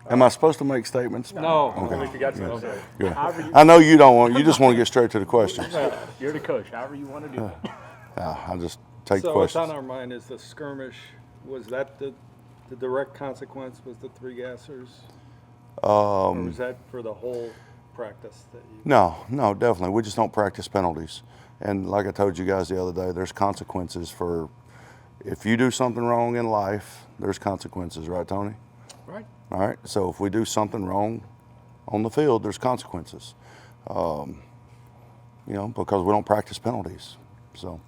Am I supposed to make statements? No. Okay. Only if you got something to say. Good. However you, I know you don't want. You just want to get straight to the questions. you're the coach. However you want to do it. I'll just take So what's on questions. our mind is the skirmish. Was that the direct consequence? Was the 3 gassers? Or was that for the whole practice that you? No, definitely. We just don't practice penalties. And like I told you guys the other day, there's consequences for if you do something wrong in life. There's consequences, right, Tony? Right. All right. So if we do something wrong on the field, there's consequences. Because we don't practice penalties. So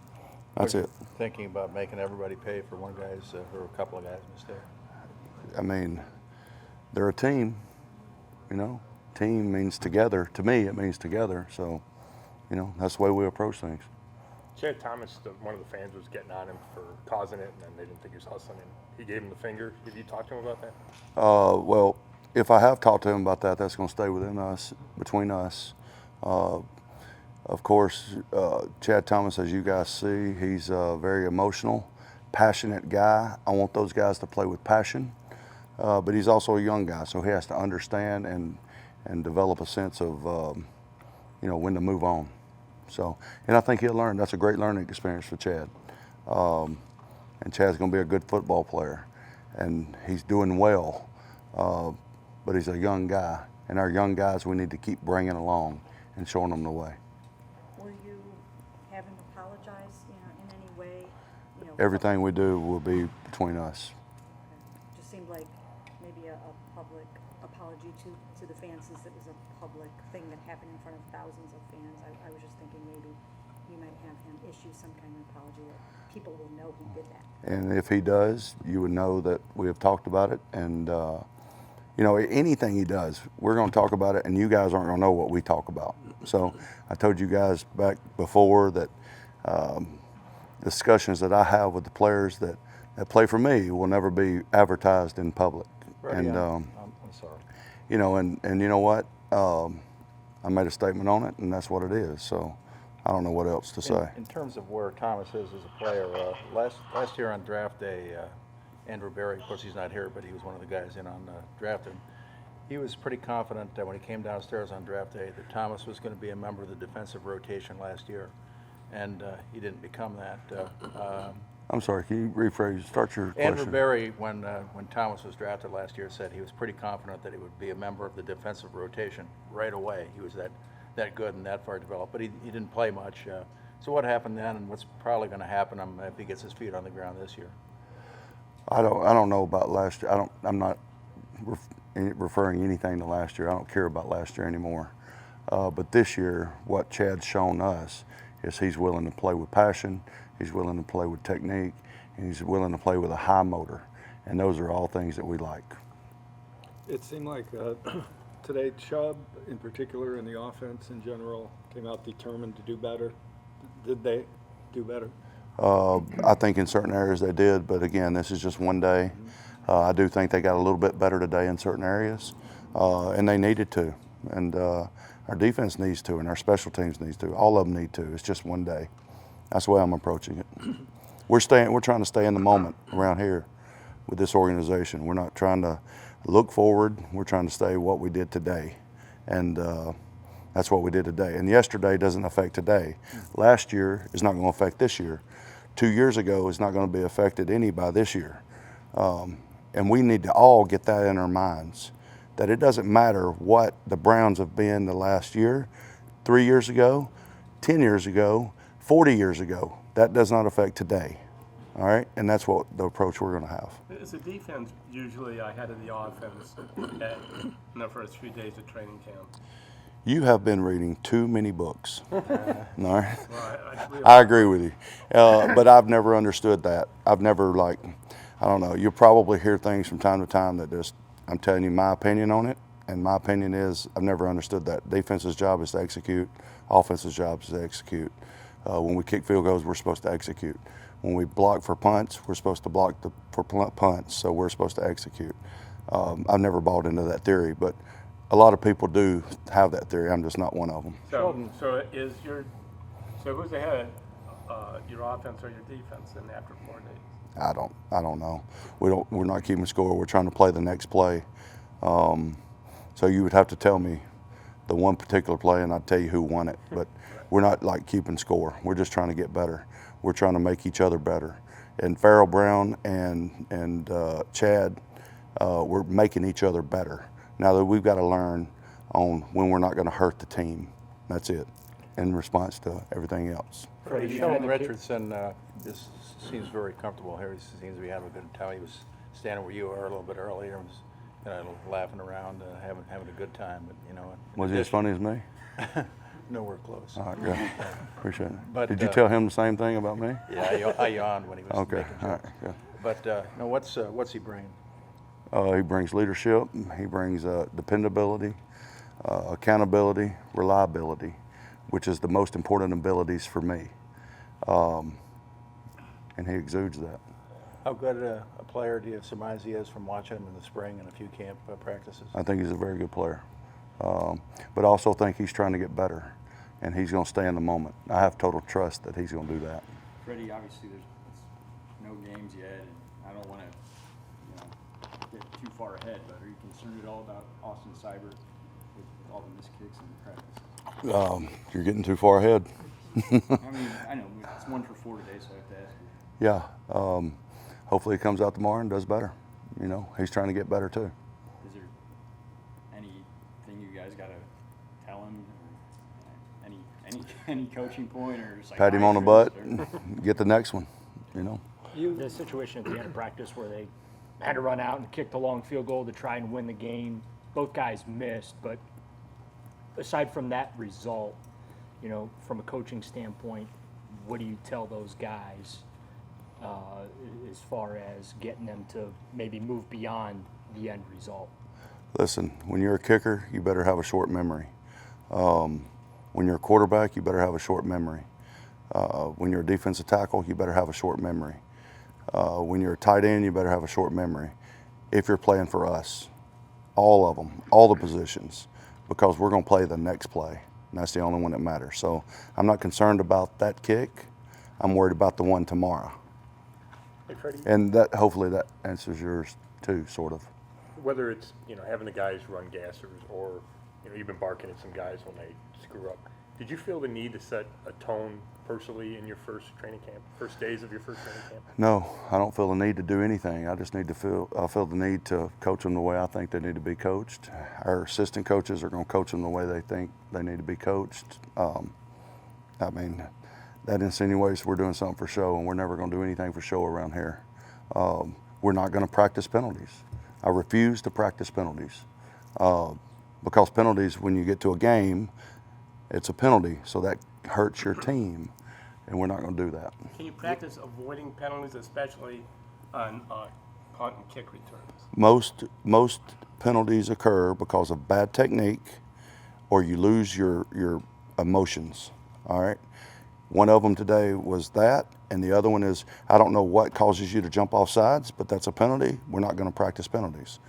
that's it. Thinking about making everybody pay for one guy's or a couple of guys' mistake. I mean, they're a team. Team means together. To me, it means together. So, that's the way we approach things. Chad Thomas, one of the fans was getting on him for causing it, and then they didn't think he was hustling, and he gave him the finger. Did you talk to him about that? Well, if I have talked to him about that, that's going to stay between us. Of course, Chad Thomas, as you guys see, he's a very emotional, passionate guy. I want those guys to play with passion, but he's also a young guy, so he has to understand and develop a sense of, when to move on. So, and I think he'll learn. That's a great learning experience for Chad. And Chad's going to be a good football player, and he's doing well. But he's a young guy, and our young guys we need to keep bringing along and showing them the way. Were you having to apologize, in any way? Everything we do will be between us. Okay. Just seemed like maybe a public apology to the fans, since it was a public thing that happened in front of thousands of fans. I was just thinking maybe you might have him issue some kind of apology that people will know he did that. And if he does, you would know that we have talked about it. And, anything he does, we're going to talk about it, and you guys aren't going to know what we talk about. So I told you guys back before that discussions that I have with the players that play for me will never be advertised in public. Right, And, I'm sorry. And you know what? I made a statement on it, and that's what it is. So I don't know what else to say. In terms of where Thomas is as a player, last year on draft day, Andrew Berea, of course he's not here, but he was one of the guys in on drafting. He was pretty confident that when he came downstairs on draft day that Thomas was going to be a member of the defensive rotation last year, and he didn't become that. I'm sorry, can you rephrase? Start your Andrew question. Berea, when Thomas was drafted last year, said he was pretty confident that he would be a member of the defensive rotation right away. He was that good and that far developed, but he didn't play much. So what happened then, and what's probably going to happen if he gets his feet on the ground this year? I don't know about last year. I'm not referring anything to last year. I don't care about last year anymore. But this year, what Chad's shown us is he's willing to play with passion, he's willing to play with technique, and he's willing to play with a high motor. And those are all things that we like. It seemed like today Chubb, in particular, and the offense in general, came out determined to do better. Did they do better? I think in certain areas they did, but again, this is just one day. I do think they got a little bit better today in certain areas, and they needed to. And our defense needs to, and our special teams needs to. All of them need to. It's just one day. That's the way I'm approaching it. We're trying to stay in the moment around here with this organization. We're not trying to look forward. We're trying to stay what we did today, and that's what we did today. And yesterday doesn't affect today. Last year is not going to affect this year. 2 years ago is not going to be affected any by this year. And we need to all get that in our minds, that it doesn't matter what the Browns have been the last year, 3 years ago, 10 years ago, 40 years ago. That does not affect today. All right? And that's what the approach we're going to have. Is the defense usually ahead of the offense in the first few days of training camp? You have been reading too many books. All right? Well, I agree with you. But I've never understood that. I've never, I don't know, you'll probably hear things from time to time that just, I'm telling you my opinion on it, and my opinion is I've never understood that. Defense's job is to execute. Offense's job is to execute. When we kick field goals, we're supposed to execute. When we block for punts, we're supposed to block for punts, so we're supposed to execute. I've never bought into that theory, but a lot of people do have that theory. I'm just not one of them. So who's ahead, your offense or your defense, in after 4 days? I don't know. We're not keeping score. We're trying to play the next play. So you would have to tell me the one particular play, and I'd tell you who won it. But we're not like keeping score. We're just trying to get better. We're trying to make each other better. And Farrell Brown and Chad, we're making each other better. Now that we've got to learn on when we're not going to hurt the team. That's it. In response to everything else. Freddie, Sheldon Richardson just seems very comfortable here. He seems to be having a good time. He was standing where you were a little bit earlier and was laughing around, having a good time. But Was he as funny as me? Nowhere close. All right, good. Appreciate it. But, Did you tell him the same thing about me? Yeah, I yawned when he was Okay. making All right. jokes. Good. But no, what's he bringing? He brings leadership. He brings dependability, accountability, reliability, which is the most important abilities for me. And he exudes that. How good a player do you surmise he is from watching him in the spring and a few camp practices? I think he's a very good player. But I also think he's trying to get better, and he's going to stay in the moment. I have total trust that he's going to do that. Freddie, obviously there's no games yet, and I don't want to get too far ahead, but are you concerned at all about Austin Seibert with all the missed kicks and practices? You're getting too far ahead. I mean, I know it's 1 for 4 today, so I have to ask you. Yeah. Hopefully he comes out tomorrow and does better. He's trying to get better too. Is there anything you guys got to tell him, or any coaching point, or just like Pat him on the butt, or- get the next one, The situation at the end of practice where they had to run out and kick the long field goal to try and win the game. Both guys missed, but aside from that result, from a coaching standpoint, what do you tell those guys as far as getting them to maybe move beyond the end result? Listen, when you're a kicker, you better have a short memory. When you're a quarterback, you better have a short memory. When you're a defensive tackle, you better have a short memory. When you're a tight end, you better have a short memory. If you're playing for us, all of them, all the positions, because we're going to play the next play, and that's the only one that matters. So I'm not concerned about that kick. I'm worried about the one tomorrow. Hey, Freddie, And hopefully that answers yours too, sort of. whether it's, having the guys run gassers or, you've been barking at some guys when they screw up, did you feel the need to set a tone personally in your first days of your first training camp? No, I don't feel the need to do anything. I just need to I feel the need to coach them the way I think they need to be coached. Our assistant coaches are going to coach them the way they think they need to be coached. That insinuates we're doing something for show, and we're never going to do anything for show around here. We're not going to practice penalties. I refuse to practice penalties because penalties, when you get to a game, it's a penalty, so that hurts your team, and we're not going to do that. Can you practice avoiding penalties, especially on punt and kick returns? Most penalties occur because of bad technique, or you lose your emotions. All right. One of them today was that, and the other one is, I don't know what causes you to jump off sides, but that's a penalty. We're not going to practice penalties.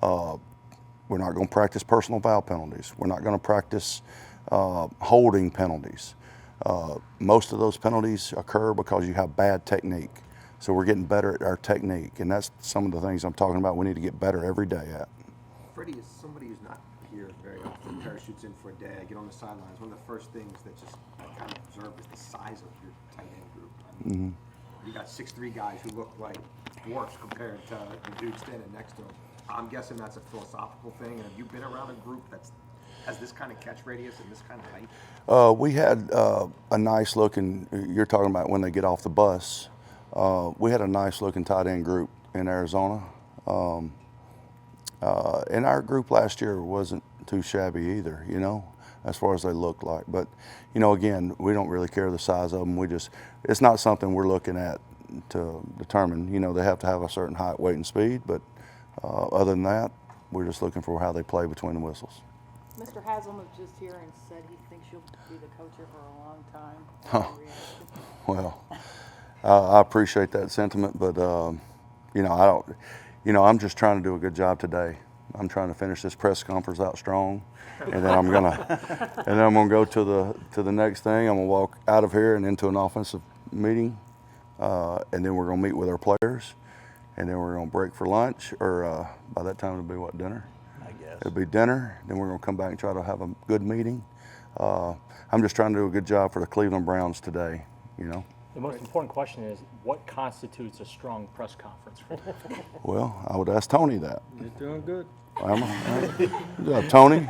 We're not going to practice personal foul penalties. We're not going to practice holding penalties. Most of those penalties occur because you have bad technique. So we're getting better at our technique, and that's some of the things I'm talking about we need to get better every day at. Freddie is somebody who's not here very often, parachutes in for a day. I get on the sidelines. One of the first things that I kind of observe is the size of your tight end group. I mean, you got 6'3" guys who look like dwarfs compared to the dude standing next to them. I'm guessing that's a philosophical thing. And have you been around a group that has this kind of catch radius and this kind of height? We had a nice looking, you're talking about when they get off the bus, we had a nice looking tight end group in Arizona. And our group last year wasn't too shabby either, as far as they looked like. But, again, we don't really care the size of them. It's not something we're looking at to determine. They have to have a certain height, weight, and speed. But other than that, we're just looking for how they play between the whistles. Mr. Haslam was just here and said he thinks you'll be the coach here for a long time. Well, I appreciate that sentiment, but I don't. I'm just trying to do a good job today. I'm trying to finish this press conference out strong, and then I'm gonna go to the next thing. I'm gonna walk out of here and into an offensive meeting, and then we're gonna meet with our players, and then we're gonna break for lunch, or by that time it'll be what, dinner? Yes. It'll be dinner, then we're going to come back and try to have a good meeting. I'm just trying to do a good job for the Cleveland Browns today, you know. The most important question is, what constitutes a strong press conference for you? Well, I would ask Tony that. You're doing good. Am I? Good job, Tony.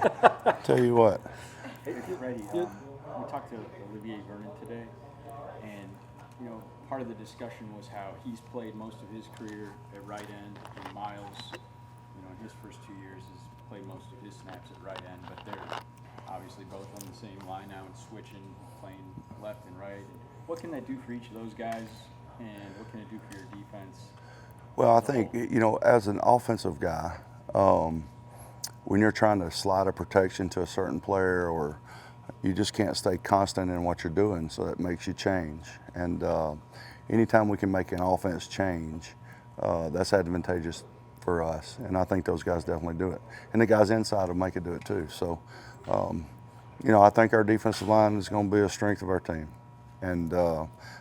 Tell you what. Hey, Freddie, we talked to Olivier Vernon today, and you know, part of the discussion was how he's played most of his career at right end, and Miles, you know, in his first 2 years has played most of his snaps at right end, but they're obviously both on the same line now and switching, playing left and right. What can that do for each of those guys, and what can it do for your defense? Well, I think, you know, as an offensive guy, when you're trying to slide a protection to a certain player, or you just can't stay constant in what you're doing, so that makes you change. And anytime we can make an offense change, that's advantageous for us. And I think those guys definitely do it. And the guys inside will make it do it too. So, you know, I think our defensive line is going to be a strength of our team. And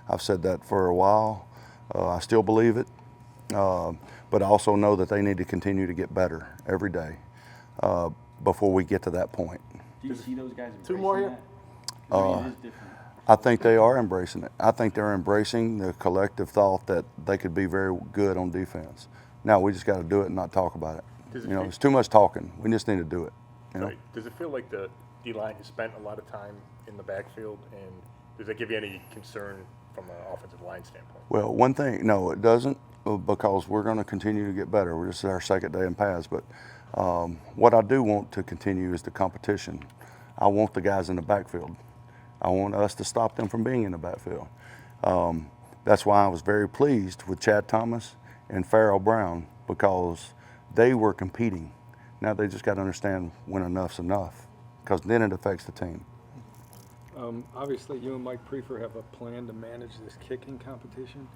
I've said that for a while. I still believe it. But I also know that they need to continue to get better every day before we get to that point. Do you see those guys embracing Two more here? that? 'Cause, I mean, it is different. I think they are embracing it. I think they're embracing the collective thought that they could be very good on defense. Now we just got to do it and not talk about it. Does it You know, feel- it's too much talking. We just need to do it. You know? Right. Does it feel like the D-line has spent a lot of time in the backfield, and does that give you any concern from an offensive line standpoint? Well, one thing, no, it doesn't, because we're going to continue to get better. We're just our second day in pads. But what I do want to continue is the competition. I want the guys in the backfield. I want us to stop them from being in the backfield. That's why I was very pleased with Chad Thomas and Farrell Brown, because they were competing. Now they just got to understand when enough's enough, because then it affects the team. Obviously, you and Mike Prefer have a plan to manage this kicking competition,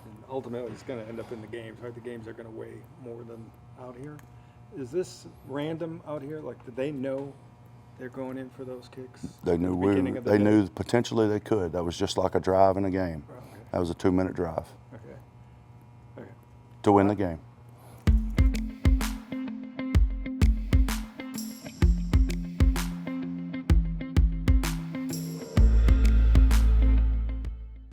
and ultimately, it's going to end up in the games. Right? The games are going to weigh more than out here. Is this random out here? Like, did they know they're going in for those kicks? They at knew the beginning of the they day? knew potentially they could. That was just like a drive in a game. Okay. That was a 2-minute drive Okay. Okay. to win the game.